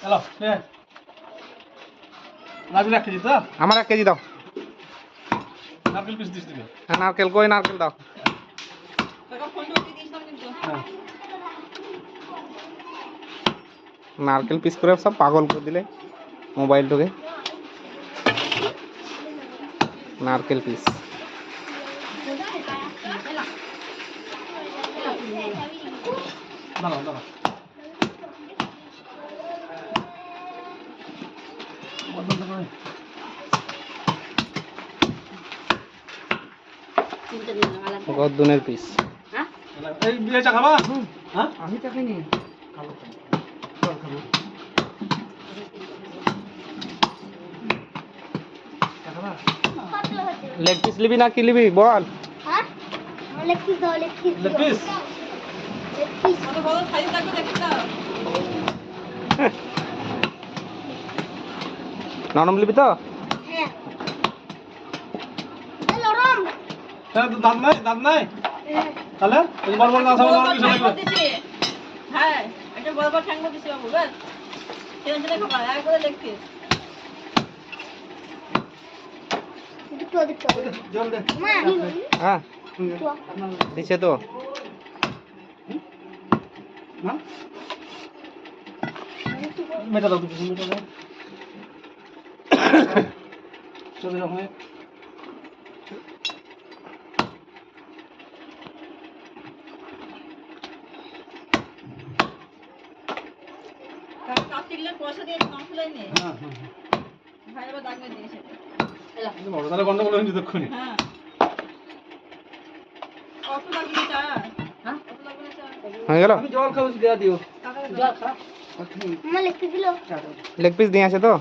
Hello Raju 1 KG তো আমার 1 KG দাও। নারকেল পিস দিস দিবে হ্যাঁ নারকেল কই নারকেল দাও। হ্যাঁ নারকেল পিস করে সব পাগল করে দিলে মোবাইলটাকে। নারকেল পিস দাঁড়াও দাঁড়াও বন্ধ করে গদ্দুনের পিস। এই বিয়ে চা খাবা হ্যাঁ আমি চাকরি নি খাবো লেগ পিস লিবি না কি লিবি বল। হ্যাঁ লেগ পিস দাও লেগ পিস লেগ পিস কত বড় সাইজ লাগবে দেখি দাও নরম লিবি তো? হ্যাঁ নরম দাঁত নাই তাহলে এই বড় বড় না সব বড় কিছু লাগবে হ্যাঁ এটা বড় বড় ঠ্যাঙ্গো দিছি বাবু বাস টেনশনে খাবা এক করে দেখতে দুটো জল দে মা হ্যাঁ দিছে তো। না মেটা দাও কিছু মেটা দাও চলে যাও হয় কাটিলে পয়সা দিয়ে মাংস লাইনে হ্যাঁ হ্যাঁ ভাই আবার দাগ মেরে দিয়েছে বড় তাহলে গন্ডগোল হয়ে যেত এক্ষুনি হ্যাঁ কত লাগবে চা হ্যাঁ কত লাগবে চা হয়ে গেল। আমি জল খাবো দেয়া দিও টাকা জল খা আমার লেগ পিস দিলো লেগ পিস দিয়ে আছে তো।